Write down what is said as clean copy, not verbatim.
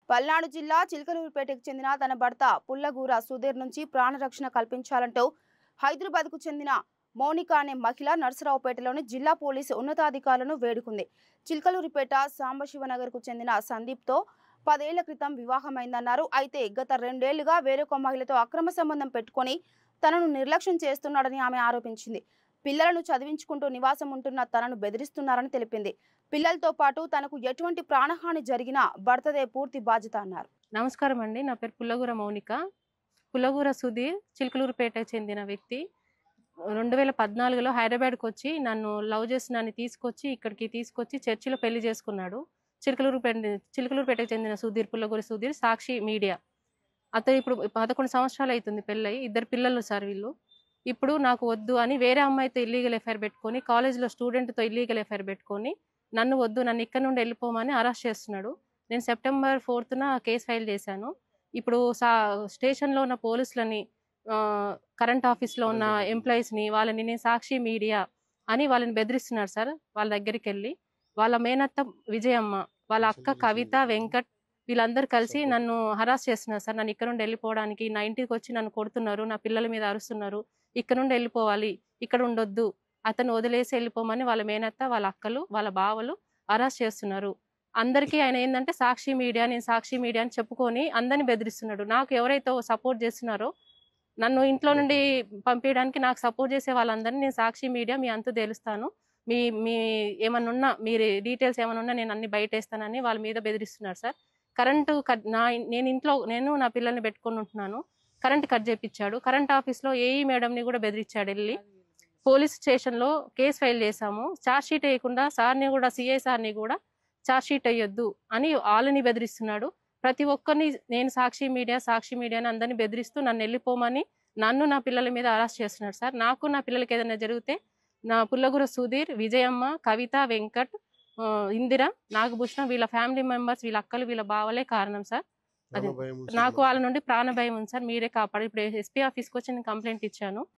పల్నాడు జిల్లా చిలకలూరిపేటకు చెందిన తన భర్త పుల్లగూర సుధీర్ నుంచి ప్రాణరక్షణ కల్పించాలంటూ హైదరాబాద్కు చెందిన మౌనిక అనే మహిళ నర్సరావుపేటలోని జిల్లా పోలీసు ఉన్నతాధికారులను వేడుకుంది. చిలకలూరిపేట సాంబశివనగర్కు చెందిన సందీప్తో 10 ఏళ్ల క్రితం వివాహమైందన్నారు. అయితే గత 2 ఏళ్లుగా వేరొక మహిళతో అక్రమ సంబంధం పెట్టుకొని తనను నిర్లక్ష్యం చేస్తున్నాడని ఆమె ఆరోపించింది. పిల్లలను చదివించుకుంటూ నివాసం ఉంటున్న తనను బెదిరిస్తున్నారని తెలిపింది. పిల్లలతో పాటు తనకు ఎటువంటి ప్రాణహాని జరిగినా భర్తదే పూర్తి బాధ్యత అన్నారు. నమస్కారం అండి. నా పేరు పుల్లగూర మౌనిక. పుల్లగూర సుధీర్ చిలకలూరుపేటకు చెందిన వ్యక్తి 2014లో హైదరాబాద్కి వచ్చి నన్ను లవ్ చేసి నన్ను ఇక్కడికి తీసుకొచ్చి చర్చిలో పెళ్లి చేసుకున్నాడు. చిలకలూరుపేటకు చెందిన పుల్లగూర సుధీర్ సాక్షి మీడియా. అతను ఇప్పుడు 11 సంవత్సరాలు అవుతుంది పెళ్ళై. 2 పిల్లలు సార్ వీళ్ళు. ఇప్పుడు నాకు వద్దు అని వేరే అమ్మాయితో ఇల్లీగల్ ఎఫైర్ పెట్టుకొని, కాలేజ్లో స్టూడెంట్తో ఇల్లీగల్ ఎఫైర్ పెట్టుకొని నన్ను వద్దు, నన్ను ఇక్కడ నుండి వెళ్ళిపోమని అరెస్ట్ చేస్తున్నాడు. నేను సెప్టెంబర్ 4న కేసు ఫైల్ చేశాను. ఇప్పుడు స్టేషన్లో ఉన్న పోలీసులని, కరెంట్ ఆఫీస్లో ఉన్న ఎంప్లాయీస్ని, వాళ్ళని నేను సాక్షి మీడియా అని వాళ్ళని బెదిరిస్తున్నారు సార్. వాళ్ళ దగ్గరికి వెళ్ళి వాళ్ళ మేనత్త విజయమ్మ, వాళ్ళ అక్క కవిత, వెంకట్ వీళ్ళందరూ కలిసి నన్ను హరాస్ చేస్తున్నారు సార్. నన్ను ఇక్కడ నుండి వెళ్ళిపోవడానికి, నా ఇంటికి వచ్చి నన్ను కొడుతున్నారు, నా పిల్లల మీద అరుస్తున్నారు. ఇక్కడ నుండి వెళ్ళిపోవాలి, ఇక్కడ ఉండొద్దు, అతను వదిలేసి వెళ్ళిపోమని వాళ్ళ మేనత్త, వాళ్ళ అక్కలు, వాళ్ళ బావలు అరెస్ట్ చేస్తున్నారు. అందరికీ ఆయన ఏంటంటే సాక్షి మీడియా, నేను సాక్షి మీడియా అని చెప్పుకొని అందరిని బెదిరిస్తున్నాడు. నాకు ఎవరైతే సపోర్ట్ చేస్తున్నారో, నన్ను ఇంట్లో నుండి పంపించడానికి నాకు సపోర్ట్ చేసే వాళ్ళందరినీ నేను సాక్షి మీడియా మీ అంతు తెలుస్తాను, మీ మీ ఏమన్నా ఉన్నా, మీరు డీటెయిల్స్ ఏమైనా ఉన్నా నేను అన్ని బయట వేస్తానని వాళ్ళ మీద బెదిరిస్తున్నారు సార్. నేను నా పిల్లల్ని పెట్టుకొని ఉంటున్నాను. కరెంట్ కట్ చేయించాడు. కరెంట్ ఆఫీస్లో ఏఈ మేడంని కూడా బెదిరించాడు. వెళ్ళి పోలీస్ స్టేషన్లో కేసు ఫైల్ చేశాము. ఛార్జ్ షీట్ వేయకుండా సార్ని కూడా, సిఐ సార్ని కూడా ఛార్జ్ షీట్ వేయొద్దు అని వాళ్ళని బెదిరిస్తున్నాడు. ప్రతి ఒక్కరిని నేను సాక్షి మీడియా అని అందరినీ బెదిరిస్తూ నన్ను వెళ్ళిపోమని, నన్ను నా పిల్లల మీద అరెస్ట్ చేస్తున్నాడు సార్. నాకు నా పిల్లలకి ఏదైనా జరిగితే నా పుల్లగూర సుధీర్, విజయమ్మ, కవిత, వెంకట్, ఇందిర, నాగభూషణ వీళ్ళ ఫ్యామిలీ మెంబర్స్, వీళ్ళ అక్కలు, వీళ్ళ బావలే కారణం సార్. అది నాకు వాళ్ళ నుండి ప్రాణ భయం ఉంది సార్. మీరే కాపాడు. ఇప్పుడు ఎస్పీ ఆఫీస్కి వచ్చి నేను కంప్లైంట్ ఇచ్చాను.